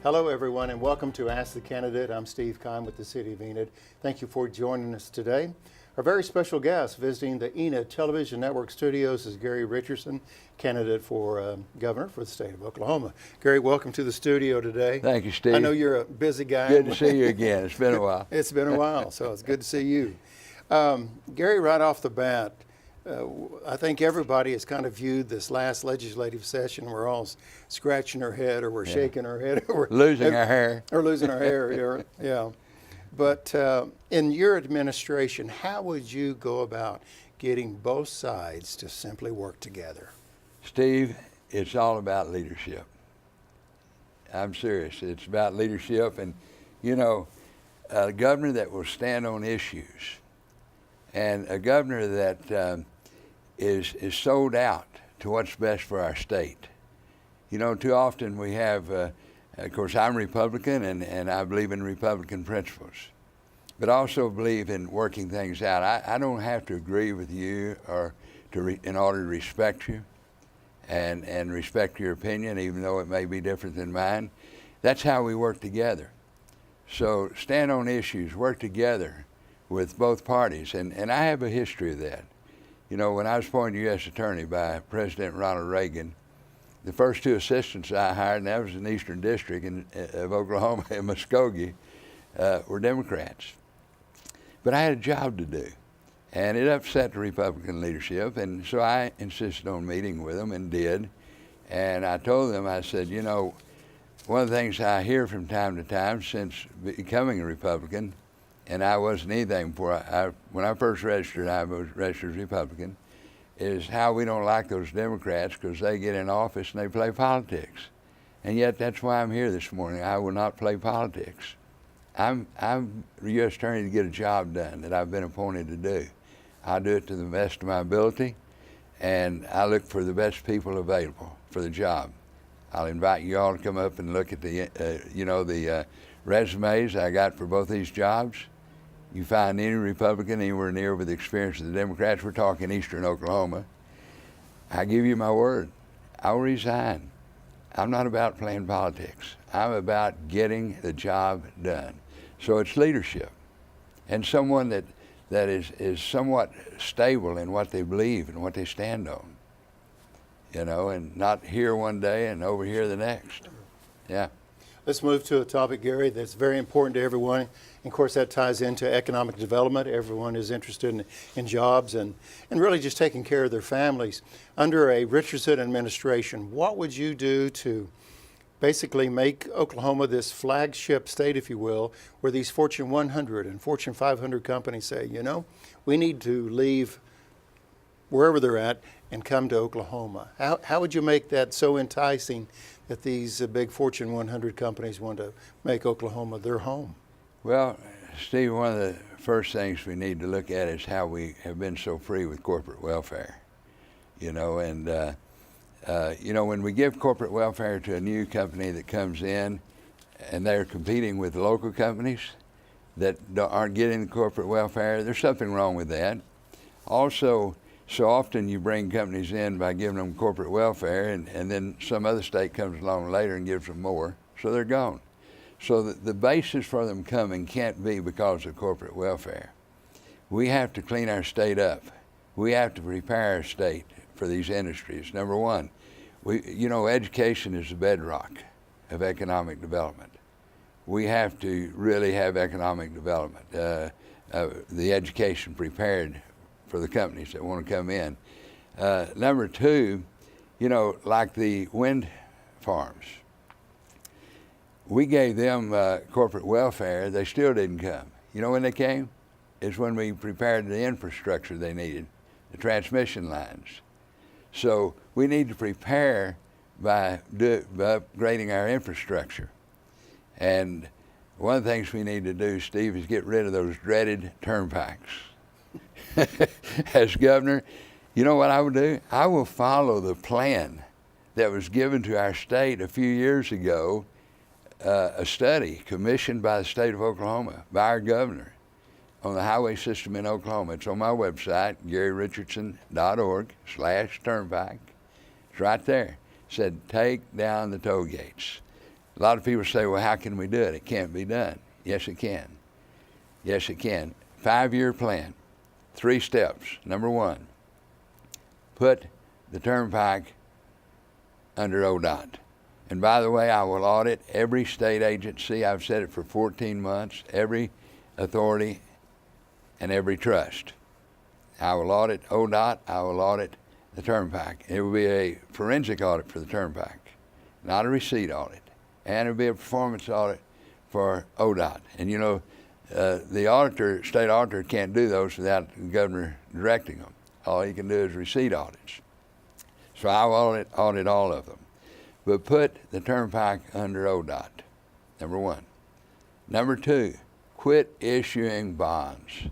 Hello, everyone, and welcome to Ask the Candidate. I'm Steve Kime with the City of Enid. Thank you for joining us today. Our very special guest visiting the Enid Television Network studios is Gary Richardson, candidate for governor for the state of Oklahoma. Gary, welcome to the studio today. Thank you, Steve. I know you're a busy guy. Good to see you again. It's been a while. It's been a while, so it's good to see you. Gary, right off the bat, I think everybody has kind of viewed this last legislative session. We're all scratching our head, or we're shaking our head, or we're losing our hair. Or losing our hair, yeah. But in your administration, how would you go about getting both sides to simply work together? Steve, it's all about leadership. I'm serious. It's about leadership, and you know, a governor that will stand on issues, and a governor that is sold out to what's best for our state. You know, too often we have, of course, I'm Republican, and I believe in Republican principles, but I also believe in working things out. I don't have to agree with you or in order to respect you and respect your opinion, even though it may be different than mine. That's how we work together. So stand on issues, work together with both parties, and I have a history of that. You know, when I was appointed U.S. Attorney by President Ronald Reagan, the first two assistants I hired, and that was in the Eastern District of Oklahoma in Muskogee, were Democrats. But I had a job to do, and it upset the Republican leadership, and so I insisted on meeting with them and did. And I told them, I said, you know, one of the things I hear from time to time since becoming a Republican, and I wasn't anything before, when I first registered, I was registered as Republican, is how we don't like those Democrats because they get in office and they play politics. And yet that's why I'm here this morning. I will not play politics. I'm the U.S. Attorney to get a job done that I've been appointed to do. I'll do it to the best of my ability, and I look for the best people available for the job. I'll invite you all to come up and look at the resumes I got for both these jobs. You find any Republican anywhere near with the experience of the Democrats, we're talking Eastern Oklahoma, I give you my word, I'll resign. I'm not about playing politics. I'm about getting the job done. So it's leadership, and someone that is somewhat stable in what they believe and what they stand on, you know, and not here one day and over here the next. Yeah. Let's move to a topic, Gary, that's very important to everyone. And of course, that ties into economic development. Everyone is interested in jobs and really just taking care of their families. Under a Richardson administration, what would you do to basically make Oklahoma this flagship state, if you will, where these Fortune 100 and Fortune 500 companies say, you know, we need to leave wherever they're at and come to Oklahoma? How would you make that so enticing that these big Fortune 100 companies want to make Oklahoma their home? Well, Steve, one of the first things we need to look at is how we have been so free with corporate welfare. You know, and you know, when we give corporate welfare to a new company that comes in and they're competing with local companies that aren't getting the corporate welfare, there's something wrong with that. Also, so often you bring companies in by giving them corporate welfare, and then some other state comes along later and gives them more, so they're gone. So the basis for them coming can't be because of corporate welfare. We have to clean our state up. We have to prepare our state for these industries. Number one, you know, education is the bedrock of economic development. We have to really have economic development, the education prepared for the companies that want to come in. Number two, you know, like the wind farms. We gave them corporate welfare, they still didn't come. You know when they came? It's when we prepared the infrastructure they needed, the transmission lines. So we need to prepare by upgrading our infrastructure. And one of the things we need to do, Steve, is get rid of those dreaded turnpikes. As governor, you know what I would do? I will follow the plan that was given to our state a few years ago, a study commissioned by the state of Oklahoma, by our governor, on the highway system in Oklahoma. It's on my website, GaryRichardson.org/turnpike. It's right there. It said, take down the toll gates. A lot of people say, well, how can we do it? It can't be done. Yes, it can. Yes, it can. 5-year plan, 3 steps. Number 1, put the turnpike under ODOT. And by the way, I will audit every state agency. I've said it for 14 months, every authority and every trust. I will audit ODOT, I will audit the turnpike. It will be a forensic audit for the turnpike, not a receipt audit. And it will be a performance audit for ODOT. And you know, the auditor, state auditor, can't do those without the governor directing them. All he can do is receipt audits. So I will audit all of them. But put the turnpike under ODOT, number 1. Number 2, quit issuing bonds.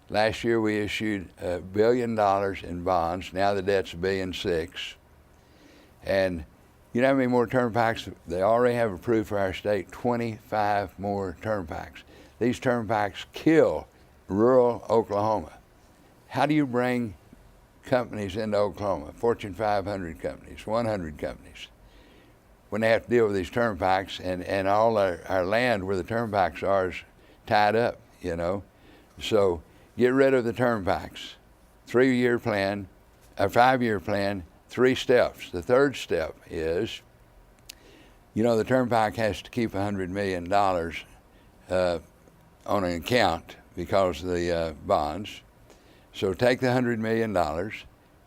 Last year we issued $1 billion in bonds. Now the debt's $1.6 billion. And you know how many more turnpikes? They already have approved for our state 25 more turnpikes. These turnpikes kill rural Oklahoma. How do you bring companies into Oklahoma, Fortune 500 companies, 100 companies, when they have to deal with these turnpikes, and all our land where the turnpikes are is tied up, you know? So get rid of the turnpikes. 3-year plan, a 5-year plan, 3 steps. The third step is, you know, the turnpike has to keep $100 million on an account because of the bonds. So take the $100 million,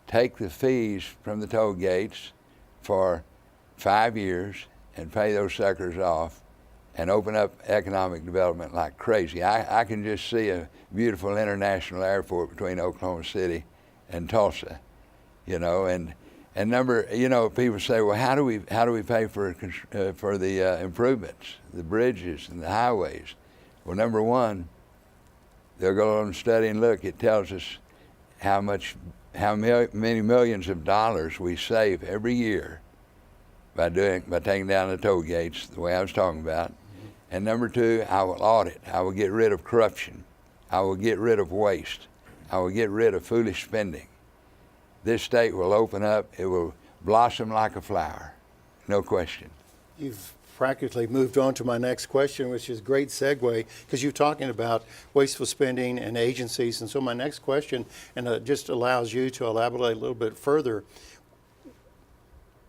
take the fees from the toll gates for 5 years and pay those suckers off and open up economic development like crazy. I can just see a beautiful international airport between Oklahoma City and Tulsa, you know, and you know, people say, well, how do we pay for the improvements, the bridges and the highways? Well, number 1, they'll go and study and look. It tells us how many millions of dollars we save every year by taking down the toll gates the way I was talking about. And number 2, I will audit. I will get rid of corruption. I will get rid of waste. I will get rid of foolish spending. This state will open up. It will blossom like a flower, no question. You've practically moved on to my next question, which is a great segue, because you're talking about wasteful spending and agencies. And so my next question, and it just allows you to elaborate a little bit further.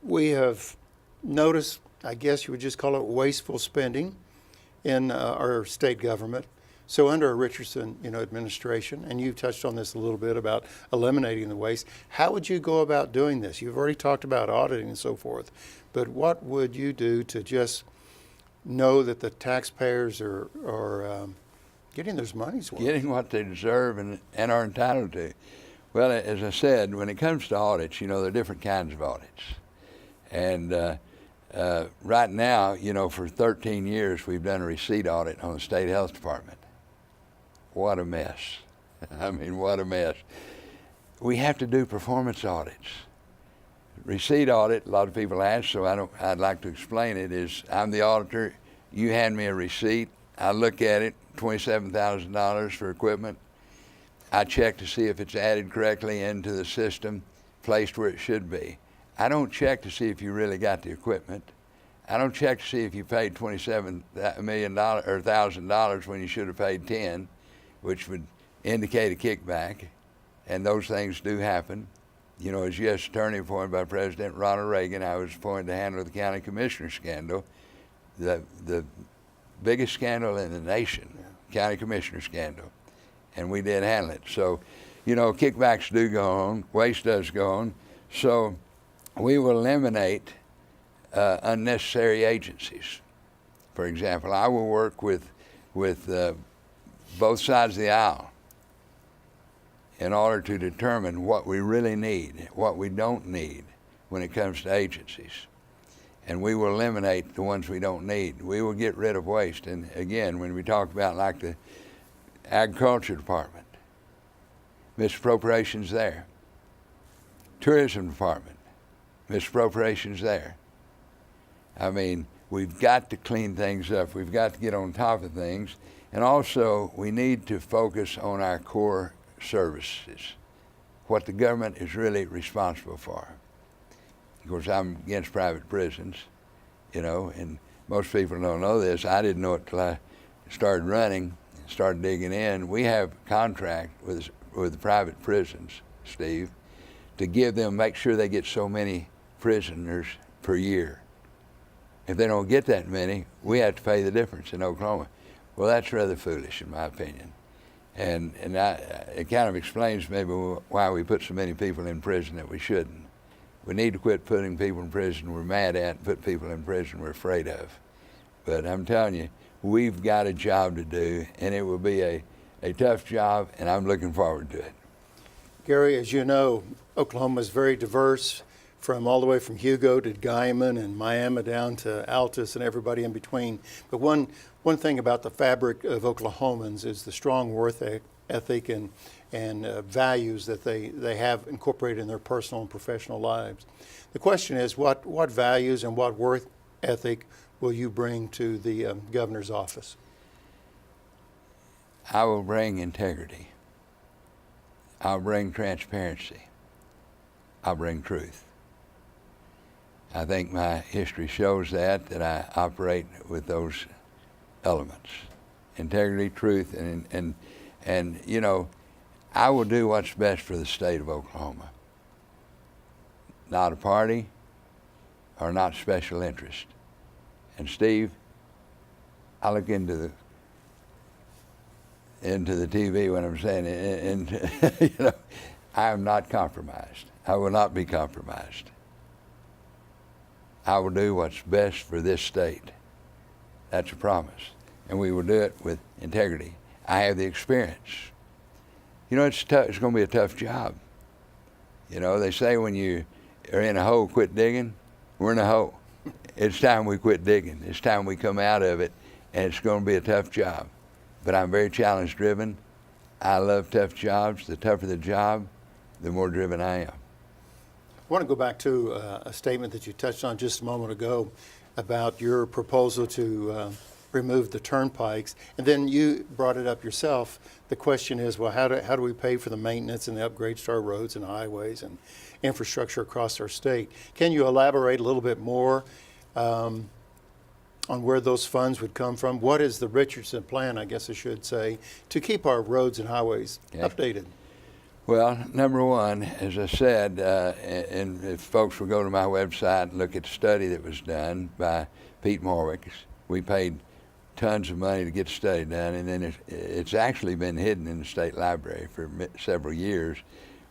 We have noticed, I guess you would just call it wasteful spending in our state government. So under a Richardson, administration, and you touched on this a little bit about eliminating the waste, how would you go about doing this? You've already talked about auditing and so forth, but what would you do to just know that the taxpayers are getting their money's worth? Getting what they deserve and are entitled to. Well, as I said, when it comes to audits, there are different kinds of audits. And right now, for 13 years, we've done a receipt audit on the state health department. What a mess. I mean, what a mess. We have to do performance audits. Receipt audit, a lot of people ask, so I'd like to explain it, is I'm the auditor, you hand me a receipt, I look at it, $27,000 for equipment. I check to see if it's added correctly into the system, placed where it should be. I don't check to see if you really got the equipment. I don't check to see if you paid $27 million or $1,000 when you should have paid 10, which would indicate a kickback, and those things do happen. As U.S. Attorney appointed by President Ronald Reagan, I was appointed to handle the county commissioner scandal, the biggest scandal in the nation, county commissioner scandal, and we did handle it. So, kickbacks do go on, waste does go on, so we will eliminate unnecessary agencies. For example, I will work with both sides of the aisle in order to determine what we really need, what we don't need when it comes to agencies. And we will eliminate the ones we don't need. We will get rid of waste. And again, when we talk about like the agriculture department, misappropriations there. Tourism department, misappropriations there. I mean, we've got to clean things up. We've got to get on top of things. And also, we need to focus on our core services, what the government is really responsible for. Of course, I'm against private prisons, and most people don't know this. I didn't know it till I started running, started digging in. We have a contract with the private prisons, Steve, to give them, make sure they get so many prisoners per year. If they don't get that many, we have to pay the difference in Oklahoma. Well, that's rather foolish, in my opinion. And it kind of explains maybe why we put so many people in prison that we shouldn't. We need to quit putting people in prison we're mad at and put people in prison we're afraid of. But I'm telling you, we've got a job to do, and it will be a tough job, and I'm looking forward to it. Gary, as you know, Oklahoma is very diverse, from all the way from Hugo to Guymon and Miami down to Altus and everybody in between. But one thing about the fabric of Oklahomans is the strong work ethic and values that they have incorporated in their personal and professional lives. The question is, what values and what work ethic will you bring to the governor's office? I will bring integrity. I'll bring transparency. I'll bring truth. I think my history shows that I operate with those elements: integrity, truth, and you know, I will do what's best for the state of Oklahoma. Not a party or not special interest. And Steve, I look into the TV when I'm saying it, and you know, I am not compromised. I will not be compromised. I will do what's best for this state. That's a promise. And we will do it with integrity. I have the experience. You know, it's going to be a tough job. You know, they say when you are in a hole, quit digging. We're in a hole. It's time we quit digging. It's time we come out of it, and it's going to be a tough job. But I'm very challenge driven. I love tough jobs. The tougher the job, the more driven I am. I want to go back to a statement that you touched on just a moment ago about your proposal to remove the turnpikes, and then you brought it up yourself. The question is, well, how do we pay for the maintenance and the upgrades to our roads and highways and infrastructure across our state? Can you elaborate a little bit more on where those funds would come from? What is the Richardson plan, I guess I should say, to keep our roads and highways updated? Well, number one, as I said, and if folks will go to my website and look at the study that was done by Pete Morwick, we paid tons of money to get the study done, and then it's actually been hidden in the state library for several years.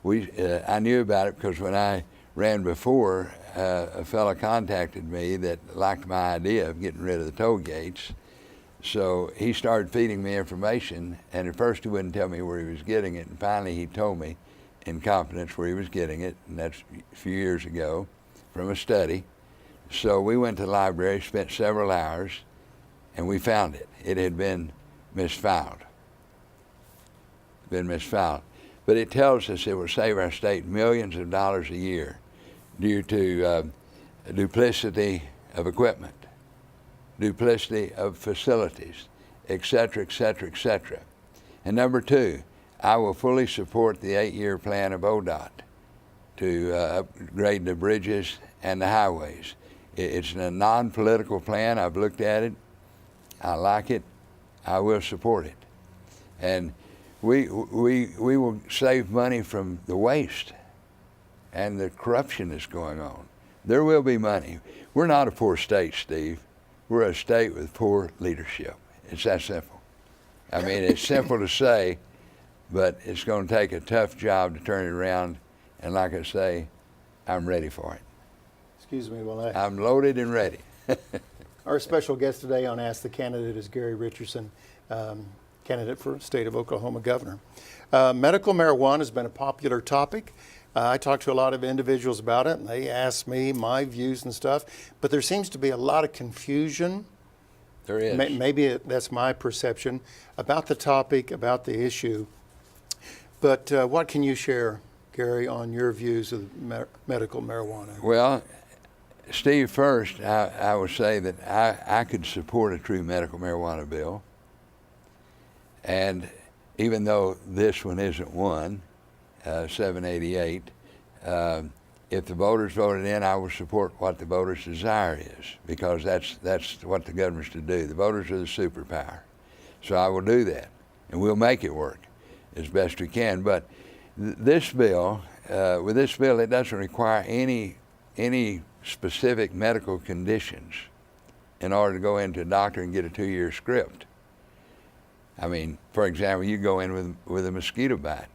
I knew about it because when I ran before, a fellow contacted me that liked my idea of getting rid of the toll gates. So he started feeding me information, and at first he wouldn't tell me where he was getting it, and finally he told me in confidence where he was getting it, and that's a few years ago from a study. So we went to the library, spent several hours, and we found it. It had been misfiled. But it tells us it will save our state millions of dollars a year due to duplicity of equipment, duplicity of facilities, et cetera, et cetera, et cetera. And number two, I will fully support the 8-year plan of ODOT to upgrade the bridges and the highways. It's a non-political plan. I've looked at it. I like it. I will support it. And we will save money from the waste and the corruption that's going on. There will be money. We're not a poor state, Steve. We're a state with poor leadership. It's that simple. I mean, it's simple to say, but it's going to take a tough job to turn it around. And like I say, I'm ready for it. Excuse me while I'm loaded and ready. Our special guest today on Ask the Candidate is Gary Richardson, candidate for state of Oklahoma governor. Medical marijuana has been a popular topic. I talked to a lot of individuals about it, and they asked me my views and stuff, but there seems to be a lot of confusion. There is. Maybe that's my perception about the topic, about the issue. But what can you share, Gary, on your views of medical marijuana? Well, Steve, first, I would say that I could support a true medical marijuana bill. And even though this one isn't one, 788, if the voters voted in, I will support what the voters' desire is, because that's what the government's to do. The voters are the superpower. So I will do that, and we'll make it work as best we can. But this bill, with this bill, it doesn't require any specific medical conditions in order to go into a doctor and get a 2-year script. I mean, for example, you go in with a mosquito bite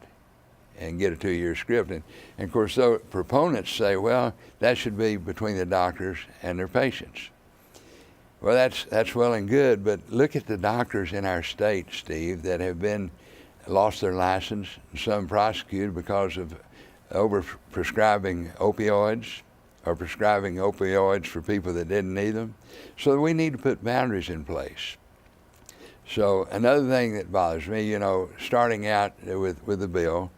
and get a 2-year script. And of course, so proponents say, well, that should be between the doctors and their patients. Well, that's well and good, but look at the doctors in our state, Steve, that have lost their license, and some prosecuted because of over-prescribing opioids or prescribing opioids for people that didn't need them. So we need to put boundaries in place. So another thing that bothers me, you know, starting out with the bill,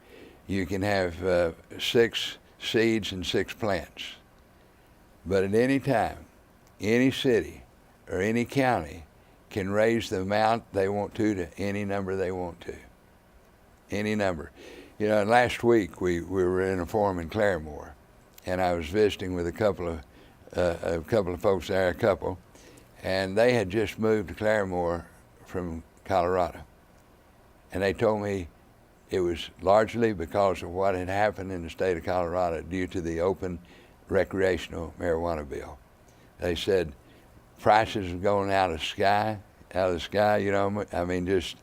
you can have 6 seeds and 6 plants. But at any time, any city or any county can raise the amount they want to any number they want to. Any number. You know, last week we were in a forum in Claremore, and I was visiting with a couple of folks there, and they had just moved to Claremore from Colorado. And they told me it was largely because of what had happened in the state of Colorado due to the open recreational marijuana bill. They said prices are going out of the sky, you know, I mean, just,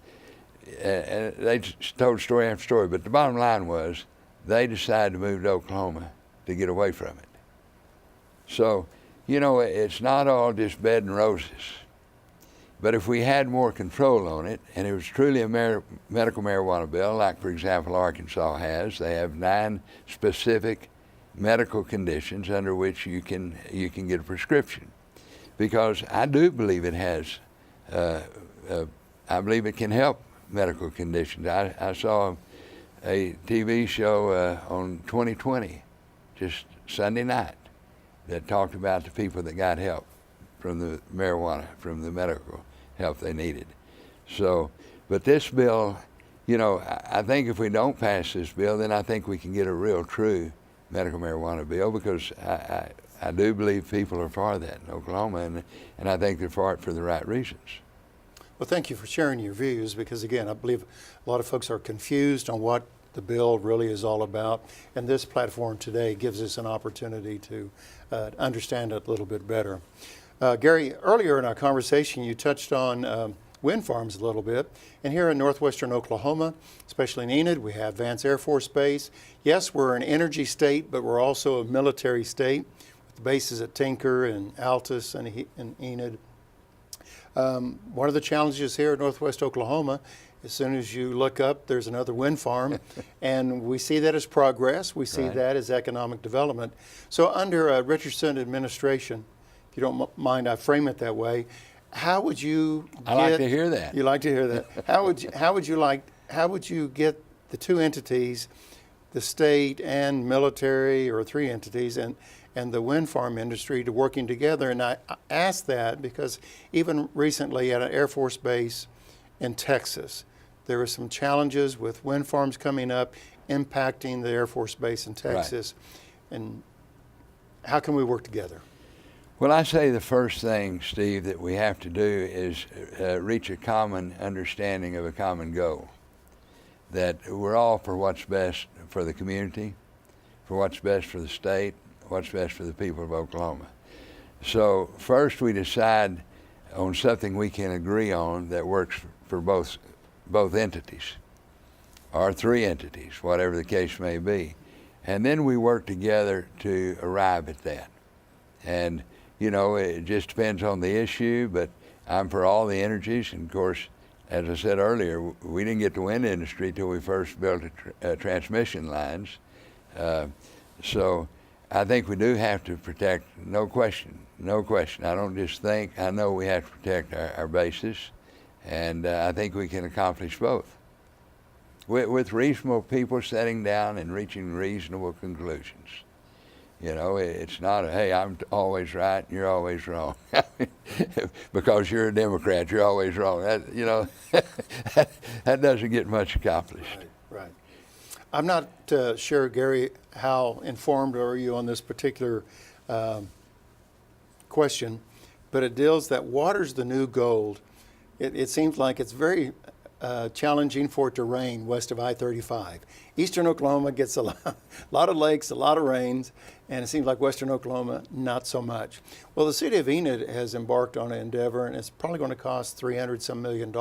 and they just told story after story, but the bottom line was they decided to move to Oklahoma to get away from it. So, you know, it's not all just bed and roses. But if we had more control on it, and it was truly a medical marijuana bill, like, for example, Arkansas has, they have 9 specific medical conditions under which you can get a prescription. Because I do believe it has, I believe it can help medical conditions. I saw a TV show on 2020, just Sunday night, that talked about the people that got help from the marijuana, from the medical help they needed. So, but this bill, you know, I think if we don't pass this bill, then I think we can get a real true medical marijuana bill, because I do believe people are for that in Oklahoma, and I think they're for it for the right reasons. Well, thank you for sharing your views, because again, I believe a lot of folks are confused on what the bill really is all about, and this platform today gives us an opportunity to understand it a little bit better. Gary, earlier in our conversation, you touched on wind farms a little bit, and here in northwestern Oklahoma, especially in Enid, we have Vance Air Force Base. Yes, we're an energy state, but we're also a military state, with bases at Tinker and Altus and Enid. One of the challenges here in northwest Oklahoma, as soon as you look up, there's another wind farm, and we see that as progress. We see that as economic development. So under a Richardson administration, if you don't mind, I frame it that way, how would you get... I like to hear that. You like to hear that. How would you get the 2 entities, the state and military, or 3 entities, and the wind farm industry to working together? And I ask that because even recently at an Air Force base in Texas, there were some challenges with wind farms coming up impacting the Air Force base in Texas. Right. And how can we work together? Well, I say the first thing, Steve, that we have to do is reach a common understanding of a common goal. That we're all for what's best for the community, for what's best for the state, what's best for the people of Oklahoma. So first we decide on something we can agree on that works for both entities, or 3 entities, whatever the case may be. And then we work together to arrive at that. And, you know, it just depends on the issue, but I'm for all the energies. And of course, as I said earlier, we didn't get the wind industry till we first built transmission lines. So I think we do have to protect, no question. I don't just think, I know we have to protect our bases, and I think we can accomplish both. With reasonable people sitting down and reaching reasonable conclusions. You know, it's not a, hey, I'm always right and you're always wrong. Because you're a Democrat, you're always wrong. That, you know, that doesn't get much accomplished. Right. I'm not sure, Gary, how informed are you on this particular question, but it deals that water's the new gold. It seems like it's very challenging for it to rain west of I-35. Eastern Oklahoma gets a lot of lakes, a lot of rains, and it seems like western Oklahoma, not so much. Well, the city of Enid has embarked on an endeavor, and it's probably going to cost $300-some million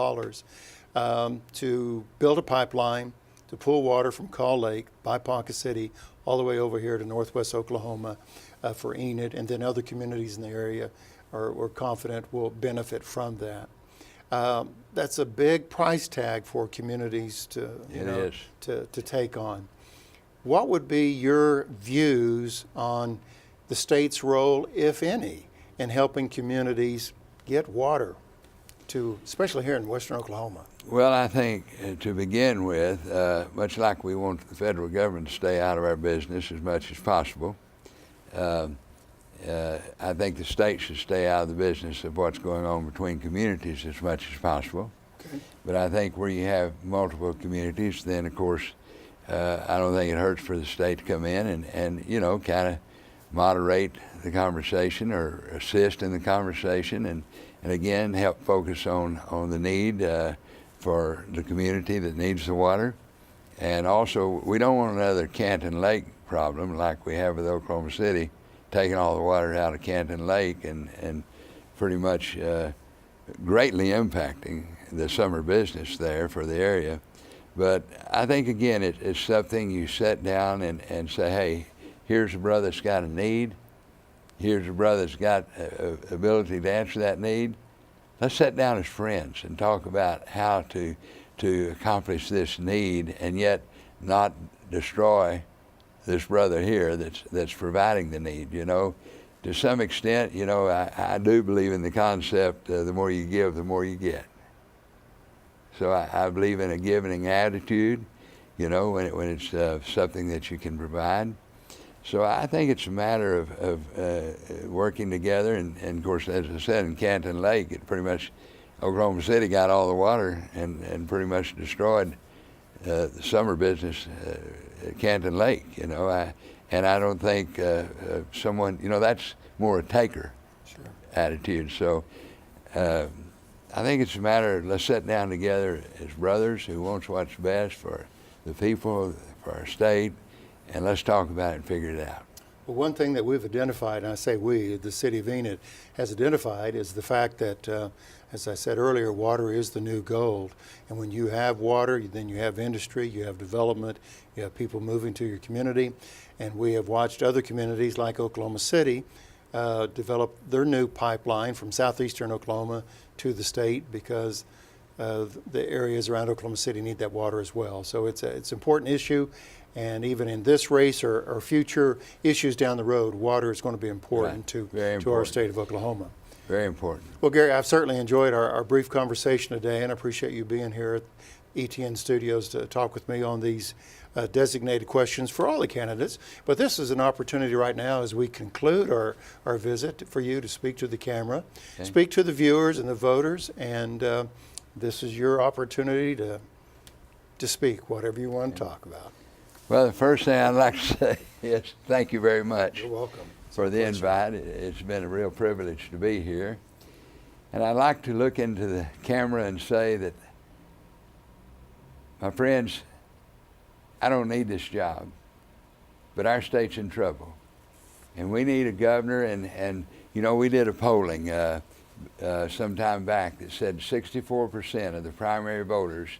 to build a pipeline to pull water from Call Lake by Ponca City all the way over here to northwest Oklahoma for Enid, and then other communities in the area we're confident will benefit from that. That's a big price tag for communities to take on. What would be your views on the state's role, if any, in helping communities get water especially here in western Oklahoma? Well, I think to begin with, much like we want the federal government to stay out of our business as much as possible, I think the state should stay out of the business of what's going on between communities as much as possible. Okay. But I think where you have multiple communities, then of course, I don't think it hurts for the state to come in and kind of moderate the conversation or assist in the conversation and again help focus on the need for the community that needs the water. And also, we don't want another Canton Lake problem like we have with Oklahoma City, taking all the water out of Canton Lake and pretty much greatly impacting the summer business there for the area. But I think, again, it's something you sit down and say, hey, here's a brother that's got a need. Here's a brother that's got ability to answer that need. Let's sit down as friends and talk about how to accomplish this need and yet not destroy this brother here that's providing the need. To some extent, I do believe in the concept, the more you give, the more you get. So I believe in a giving attitude, when it's something that you can provide. So I think it's a matter of working together, and of course, as I said, in Canton Lake, it pretty much, Oklahoma City got all the water and pretty much destroyed the summer business at Canton Lake, and I don't think someone, that's more a taker attitude. So I think it's a matter of let's sit down together as brothers who wants what's best for the people, for our state, and let's talk about it and figure it out. Well, one thing that we've identified, and I say we, the city of Enid, has identified is the fact that, as I said earlier, water is the new gold. And when you have water, then you have industry, you have development, you have people moving to your community. And we have watched other communities like Oklahoma City develop their new pipeline from southeastern Oklahoma to the state because the areas around Oklahoma City need that water as well. So it's an important issue. And even in this race or future issues down the road, water is going to be important to our state of Oklahoma. Very important. Well, Gary, I've certainly enjoyed our brief conversation today, and I appreciate you being here at ETN Studios to talk with me on these designated questions for all the candidates. But this is an opportunity right now as we conclude our visit for you to speak to the camera, speak to the viewers and the voters, and this is your opportunity to speak, whatever you want to talk about. Well, the first thing I'd like to say is thank you very much. You're welcome. For the invite. It's been a real privilege to be here. And I'd like to look into the camera and say that, my friends, I don't need this job, but our state's in trouble. And we need a governor, and we did a polling some time back that said 64% of the primary voters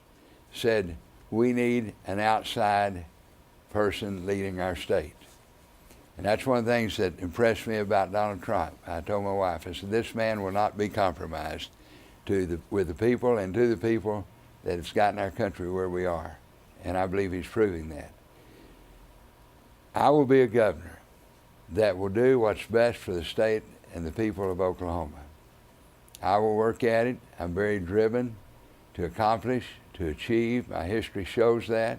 said we need an outside person leading our state. And that's one of the things that impressed me about Donald Trump. I told my wife, I said, this man will not be compromised with the people and to the people that has gotten our country where we are. And I believe he's proving that. I will be a governor that will do what's best for the state and the people of Oklahoma. I will work at it. I'm very driven to accomplish, to achieve. My history shows that.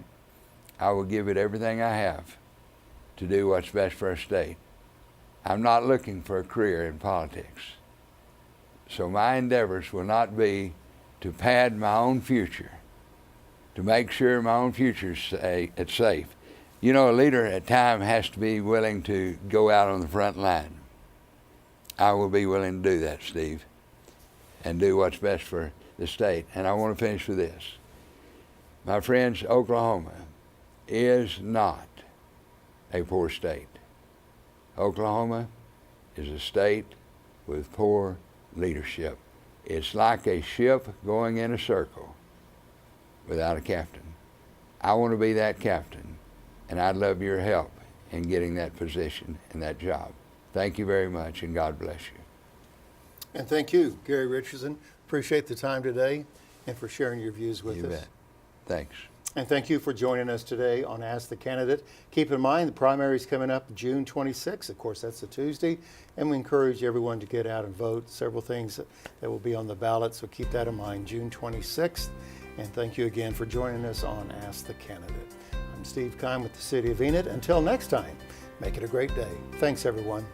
I will give it everything I have to do what's best for our state. I'm not looking for a career in politics. So my endeavors will not be to pad my own future to make sure my own future's it's safe. You know, a leader at times has to be willing to go out on the front line. I will be willing to do that, Steve, and do what's best for the state. And I want to finish with this. My friends, Oklahoma is not a poor state. Oklahoma is a state with poor leadership. It's like a ship going in a circle without a captain. I want to be that captain, and I'd love your help in getting that position and that job. Thank you very much, and God bless you. And thank you, Gary Richardson. Appreciate the time today and for sharing your views with us. You bet. Thanks. And thank you for joining us today on Ask the Candidate. Keep in mind the primary is coming up June 26th. Of course, that's a Tuesday. And we encourage everyone to get out and vote. Several things that will be on the ballot, so keep that in mind, June 26th. And thank you again for joining us on Ask the Candidate. I'm Steve Kime with the City of Enid. Until next time, make it a great day. Thanks, everyone.